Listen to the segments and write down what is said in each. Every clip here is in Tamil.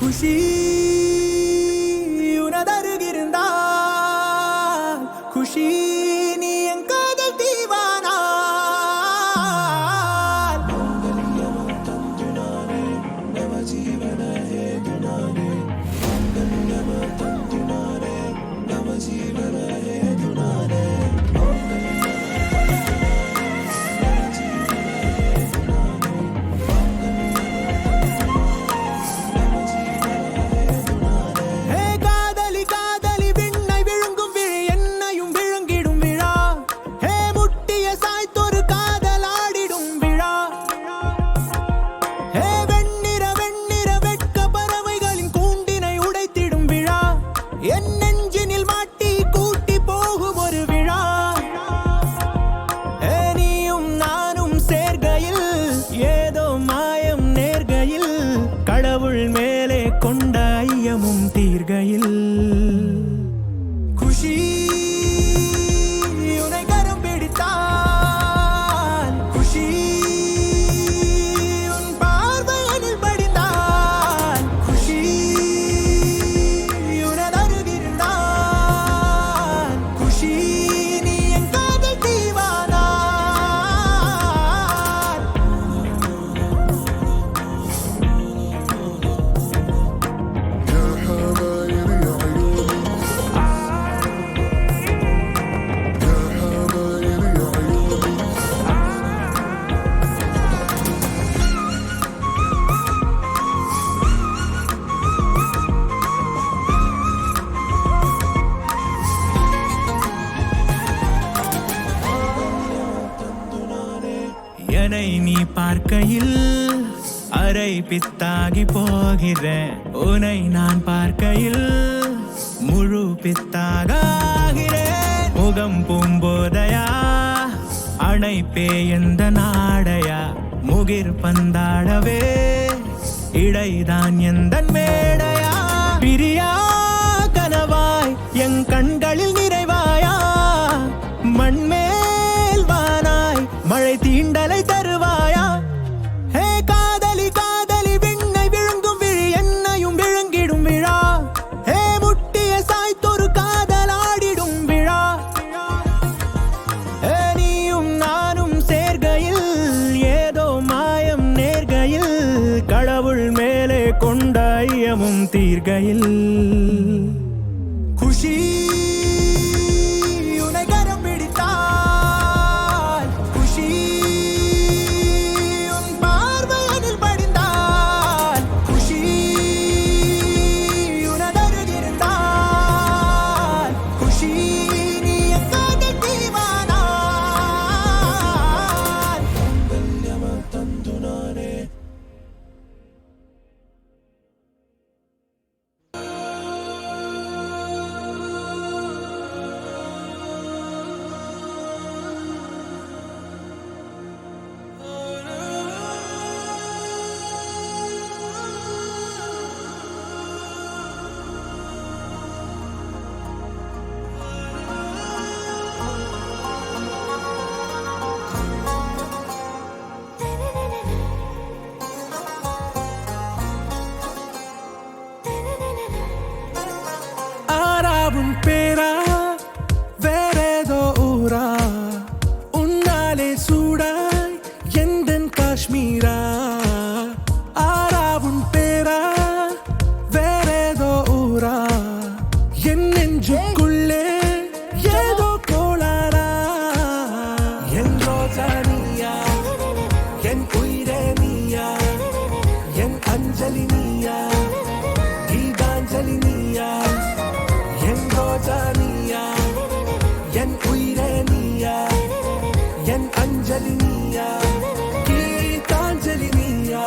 குஷி உனதருகிருந்தால் குஷி நீ என் காதல் தீவானா தீர்கையில் குஷி உனை கரம் பிடித்தான் குஷி உன் பார்வையில் படித்தான் குஷி உனதருகிருந்தான் குஷி நீ என் காதல் தீவானா என்னை நீ பார்க்கையில் அரை பித்தாகி போகிறேன் உன்னை நான் பார்க்கையில் முழு பித்தாகிறேன் முகம் பூம்போதையா அணைப்பே எந்த நாடையா முகிர் பந்தாடவே இடைதான் எந்த மேடையா பிரியா கனவாய் என் கண்களில் நிறைவாயா மண்மேல் வானாய் மழை தீண்டலை தருவாயா ஹே காதலி காதலி விண்ணை விழுங்கும் விழி என்னையும் விழுங்கிடும் விழா ஹே முட்டிய சாய்த்தொரு காதலாடிடும் விழா ஹே நீயும் நானும் சேர்கையில் ஏதோ மாயம் நேர்கையில் கடவுள் மேலே கொண்ட ஐயமும் தீர்கையில் குஷி உன் பேரா வேறேதோ ஊரா உன்னாலே சூடாய் எந்தன் காஷ்மீரா ஆரா உன் பேரா வேறேதோ ஊரா என் நெஞ்சுக்குள்ளே ஏதோ கோளாரா என் ரோஜா நீயா என் உயிரே நீயா என் அஞ்சலி நீயா கீதாஞ்சலி நீயா என் ரோஜா நீயா என் உயிரே நீயா என் அஞ்சலி நீயா கீதாஞ்சலி நீயா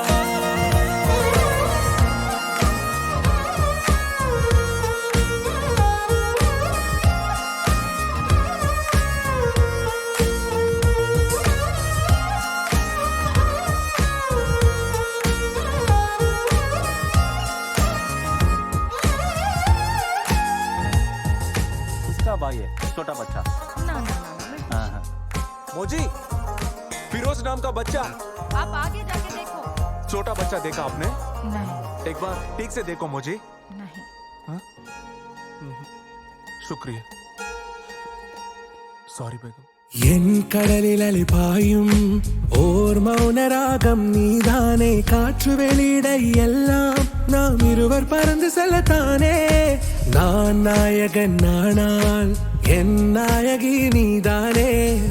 भाई है छोटा बच्चा ना ना ना ना मोजी फिरोज नाम का बच्चा आप आगे जाके देखो छोटा बच्चा देखा आपने नहीं एक बार ठीक से देखो मुझे। नहीं। हाँ? शुक्रिया। सॉरी बेगम। என் கடலில் அலைபாயும் ஓர் மௌன ராகம் நீதானே, காற்று வெளியிட எல்லாம் நாம் இருவர் பறந்து செல்லத்தானே. நான் நாயகன் நானால் என் நாயகி நீதானே,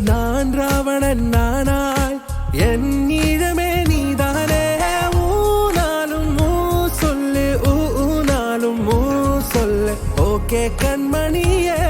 நான் ராவணன் நானால் என் ஈழமே நீதானே. ஊனாலும் ஊ சொல்லு, ஊனாலும் ஊ சொல்லு, ஓகே கண்மணியே.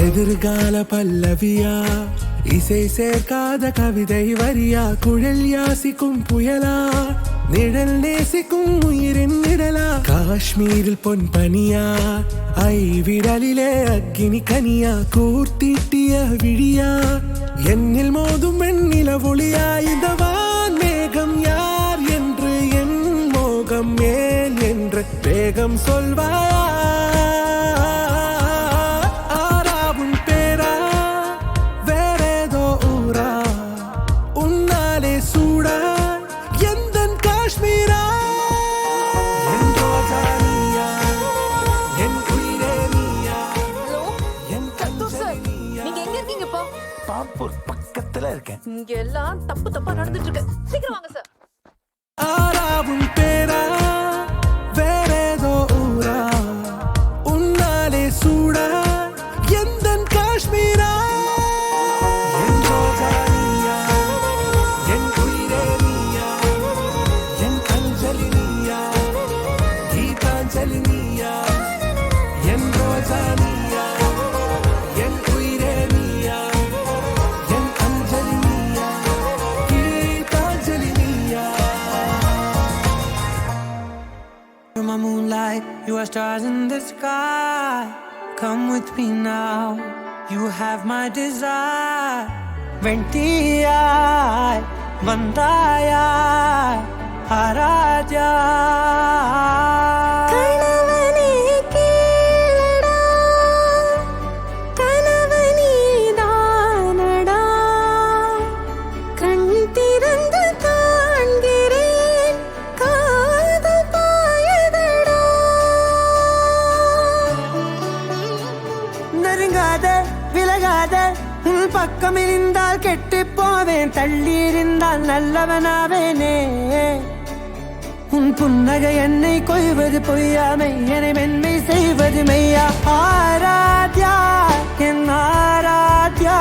எதிர்கால பல்லவியா, இசை சேர்க்காத கவிதை வரியா, குழல் யாசிக்கும் புயலா, நிழல் நேசிக்கும் உயிரின் நிழலா, காஷ்மீரில் பொன் பனியா, ஐ விரலிலே அக்கினி கனியா, கூர்த்தீட்டிய விழியா, என்னில் மோதும் வெண்ணில ஒளியா, இந்த வான் மேகம் யார் என்று, என் மோகம் ஏன் என்று வேகம் சொல்வாயா. பக்கத்துல இருக்கேன். இங்க எல்லாம் தப்பு தப்பா நடந்துட்டு இருக்கு. சீக்கிரம் வாங்க சார். ஆராவும் பேரா வேறேதோ ஊரா, உன்னாலே சூடா எந்தன் காஷ்மீரா. என் ரோஜா நீயா, என் உயிரே நீயா, என் அஞ்சலி நீயா, கீதாஞ்சலி நீயா, என் ரோஜா நீயா, என் உயிரே நீயா, என் அஞ்சலி நீயா, கீதாஞ்சலி நீயா. You're my moonlight, you are stars in the sky. Come with me now, you have my desire. Ventiyai, Vandayai, Araja. விலகாத உன் பக்கம் இருந்தால் கெட்டு போவேன், தள்ளி இருந்தால் நல்லவனாவேனே. உன் புன்னகை என்னை கொய்வது பொய்யாமை, என்னை மென்மை செய்வது மெய்யா. ஆராத்யா என் ஆராத்யா,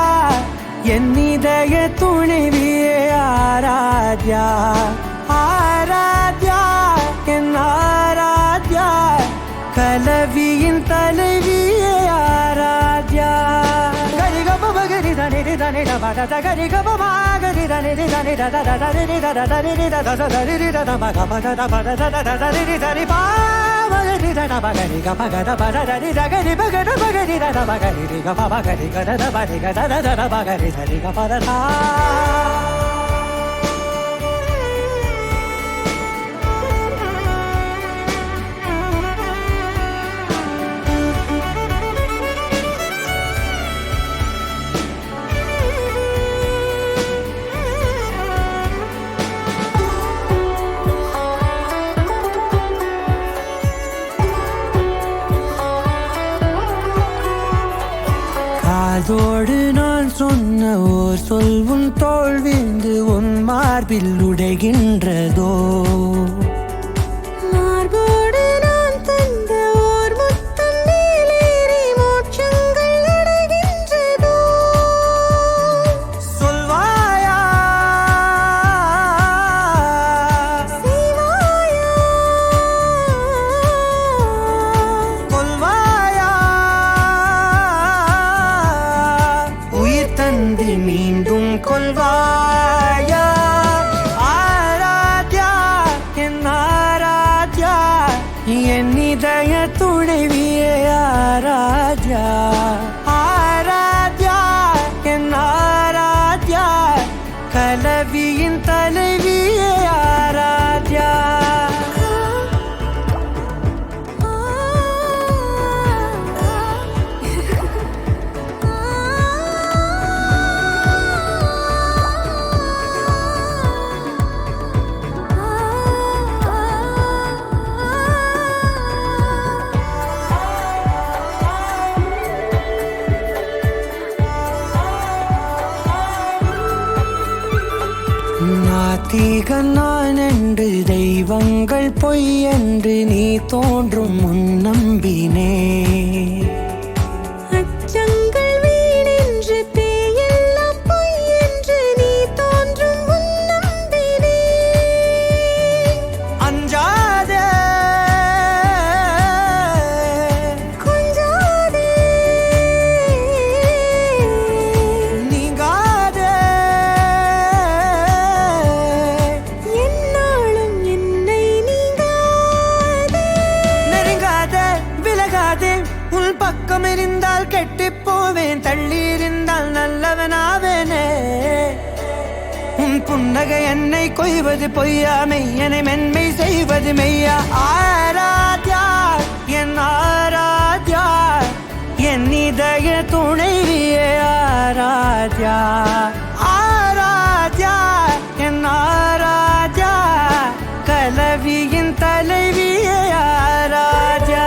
என் இதய துணைவியே ஆராத்யா. ஆராத்யா என் ஆராத்யா, கலவியின் தலைவியே ஆராத்யா. அதோடு நான் சொன்ன ஓர் சொல் உன் தோல் வீழ்ந்து உன் மார்பில் உடைகின்றதோ. மார்போடு நான் தந்த ஓர் முத்தம் மேலேறி மோட்சங்கள் அடைகின்றதோ. சொல்வாயா செய்வாயா கொல்வாயா, உயிர் தந்து மீண்டும் கொல்வாயா. ஆராத்யா என் தலைவியே ஆராத்யா. நாத்திகன் நான் என்று தெய்வங்கள் பொய் என்று நீ தோன்றும் முன் நம்பினே. அச்சங்கள் வீணென்று பேயெல்லாம் பொய் என்று நீ தோன்றும் முன் நம்பினே. அஞ்சாதே கொஞ்சாதே நீங்காதே என்னாலும் என்னை நீங்காதே. நெருங்காதே விலகாதே உன் பக்கம் இருந்தால் கெட்டுப் போவேன், தள்ளி இருந்தால் நல்லவனாவேனே. உன் புன்னகை என்னை கொய்வது பொய்யா, மெய்யனை மென்மை செய்வது மெய்யா. ஆராத்யா என் ஆராத்யா, என் இதய துணைவியே ஆராத்யா. ஆராத்யா என் ஆராத்யா, கலவியின் தலைவியே ஆராத்யா.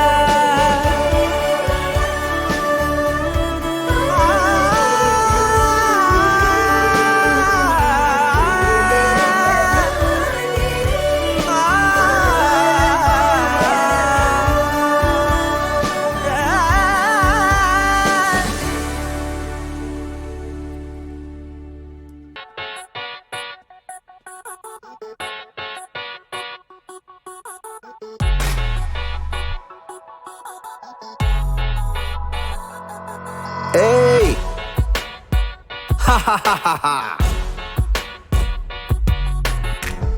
ஏய்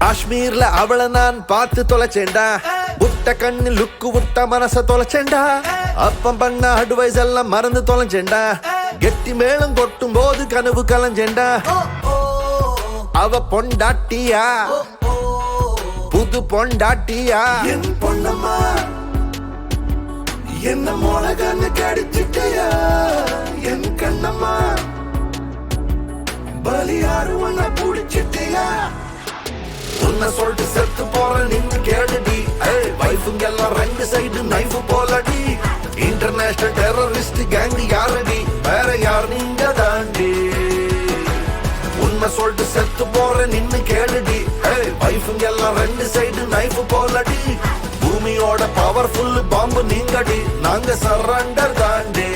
காஷ்மீர்ல அவளை நான் பார்த்து தொலைச்சேன்டா, புட்ட கண்ணு லுக்கு விட்ட மனச தொலைச்சேன்டா, அப்பம் பண்ண அட்வைஸ் எல்லாம் மறந்து தொலைச்சேன்டா, கெட்டி மேளம் கொட்டும் போது கனவு கலைஞ்சேன்டா. அவ பொண்டாட்டியா புது பொண்டாட்டியா, என் பொண்ணம்மா என்ன மொளகன்னு கடிச்சிட்டியா, என் கண்ணம்மா பலியாரு உன்னை புடிச்சிட்டியா. உன்னை சொல்லிட்டு செத்து போற நின்னு கேடுடி, வைஃபுங்க எல்லாம் ரெண்டு சைடு நைஃப் போலடி. இன்டர்நேஷனல் டெரரிஸ்ட் கேங் யாரடி, வேற யார் நீங்க தாண்டி. உண்மை சொல்லிட்டு செத்து போற நின்னு கேடுடி, வைஃபுங்க எல்லாம் ரெண்டு சைடு நைஃப் போலடி. பூமியோட பவர்ஃபுல் பாம்பு நீங்கடி, நாங்க சரண்டர் தாண்டி.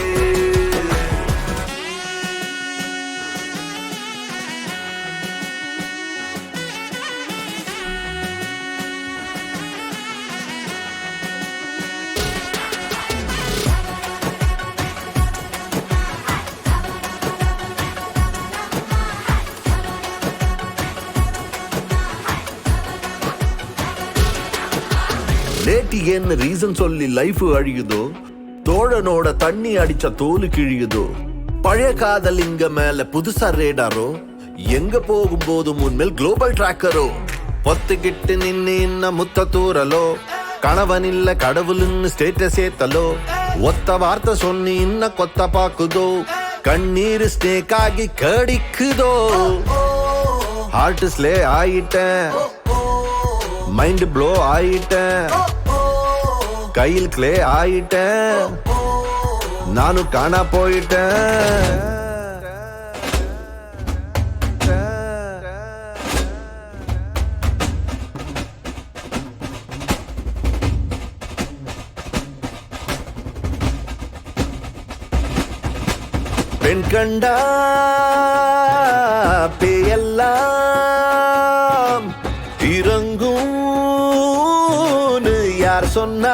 லேட்டி என்ன ரீசன் சொல்லி லைஃப் அழியுதோ, தோழனோட தண்ணி அடிச்ச தோலு கிழியுதோ. பழைய காதல் இங்க மேல புதுசா ரேடாரோ, எங்க போகும்போது முன்மேல் குளோபல் டிராக்கரோ. பொத்துக்கிட்டு நின்னு இன்ன முத்த தூரலோ, கணவன் இல்ல கடவுள்னு ஸ்டேட்டஸ் ஏத்தலோ. ஒத்த வார்த்தை சொன்னி இன்ன கொத்த பாக்குதோ, கண்ணீர் ஸ்னேக் ஆகி கடிக்குதோ. ஹார்ட் ஸ்லே ஆயிட்டேன், மைண்ட் ப்ளோ ஆயிட்டேன், கையில் கிளே ஆயிட்டேன், நானும் காணா போயிட்டேன். பெண் கண்டா பேயெல்லாம் இறங்கும் யார் சொன்னா,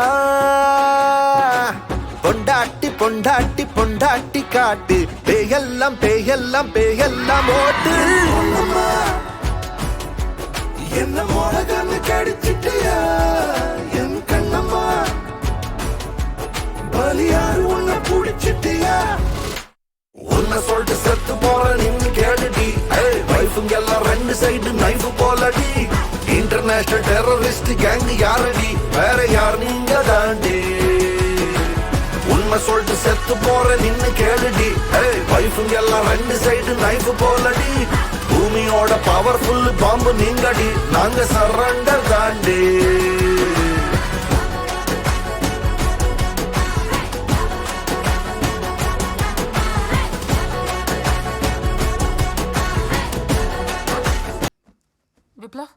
பொண்டாட்டி பொண்டாட்டி பொண்டாட்டி காட்டு, பேயெல்லாம் பேயெல்லாம் பேயெல்லாம் ஓட்டு. என்ன மொளகன்னு கடிச்சிட்டியா, என் கண்ணம்மா பலியாரு உன்னை புடிச்சிட்டியா. உன்னை சொல்லிட்டு செத்து போற நின்னு கேடு கேளுடி வைஃபுங்க எல்லாம் ரெண்டு சைடு நைஃப் போலடி இன்டர்நேஷனல் டெரரிஸ்ட் கேங் யாரடி வேற யார் நீங்க தாண்டி உண்மை சொல்லிட்டு செத்து போற நின்னு கேளுடி வைஃபுங்க எல்லாம் ரெண்டு சைடு நைஃப் போலடி பூமியோட பவர்ஃபுல் பாம்பு நீங்கடி நாங்க சரண்டர் தாண்டி விப்லவ்,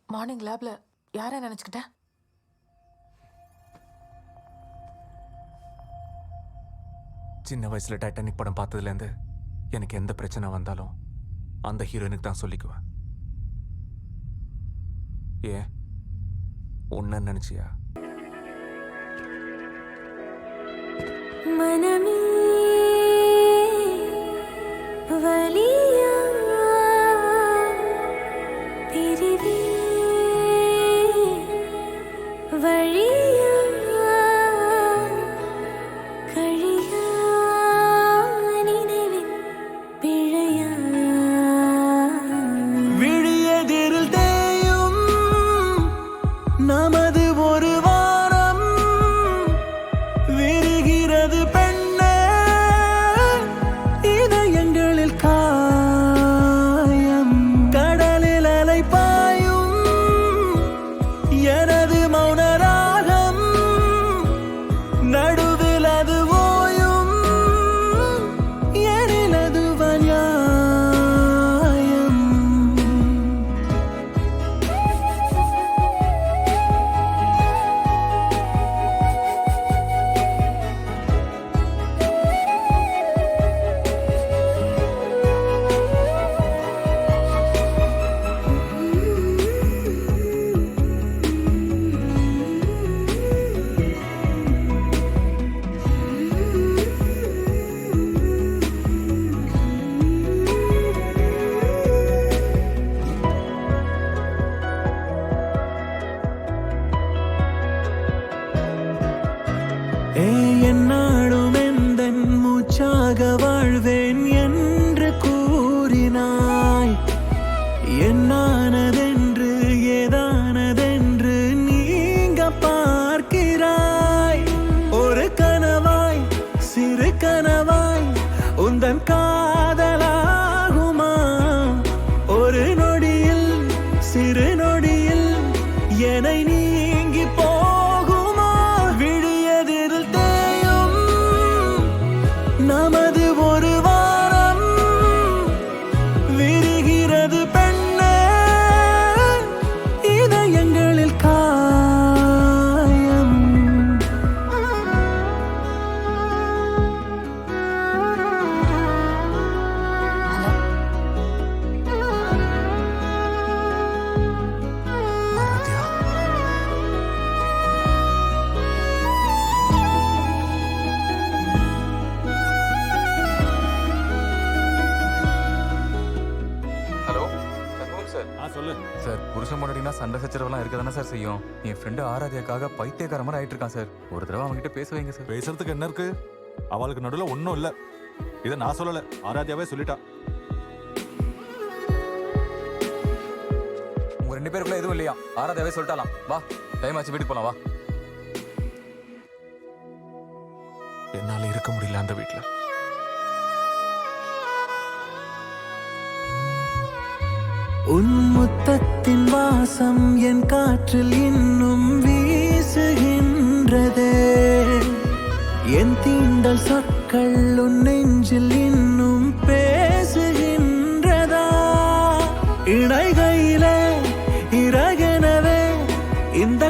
மார்னிங் லேப்ல யாரை நினைச்சுக்கிட்டேன்? சின்ன வயசுல டைட்டானிக் படம் பார்த்ததுலேருந்து எனக்கு எந்த பிரச்சனை வந்தாலும் அந்த ஹீரோயினுக்கு தான் சொல்லிக்குவேன். ஏன் ஒன்னு நினைச்சியா? மனமே வலியா பிரிவே வழியா கழியா நினைவின் பிழையா விழியதிரில் தேயும் நமது ஒரு வாரம் விரிகிறது பெண்ணே இதயங்களில் காயம் கடலில் அலை பாயும் எனது மௌன ராகம் நடுவில் அது ஓயும் எனிலது வன்யாயம் என்னாடும் எந்தன் மூச்சாக வாழ்வேன் என்று கூறினாய். என்னானதென்று ஏதானதென்று நீங்க பார்க்கிறாய். ஒரு கனவாய் சிறு கனவாய் உந்தன் காதலாகுமா? ஒரு நொடியில் சிறு நொடியில் என்னை நீங்கி போகுமா? விழியதில் தேயும் நமது ஒரு வாரம் விரிகிறது பெண்ணே இதயங்களில் காயம். Aradhya, hello Shanmugam sir. சொல்லு சார், புருஷன் முன்னாடினா சண்டை சச்சரவெல்லாம் இருக்க தானே சார் செய்யும். என் ஃப்ரெண்டு ஆராத்யாக்காக பைத்தியக்கார மாதிரி ஆயிட்டு இருக்கான் சார். ஒரு தடவை அவங்ககிட்ட பேச வைங்க சார். பேசுறதுக்கு என்ன இருக்கு? அவளுக்கு நடுவில் ஒன்றும் இல்லை. இதை நான் சொல்லலை, ஆராத்யாவே சொல்லிட்டா. உங்க ரெண்டு பேருக்குள்ள எதுவும் இல்லையா? ஆராத்யாவே சொல்லிட்டாலாம். வா, டைம் ஆச்சு, வீட்டுக்கு போலாம் வா. என்னால இருக்க முடியல அந்த வீட்டுல. உன் முத்தத்தின் வாசம் என் காற்றில் இன்னும் வீசுகின்றதே. என் தீண்டல் சொற்கள் உன் நெஞ்சில் இன்னும் பேசுகின்றதா? இணைகையிலே இறகெனவே இந்த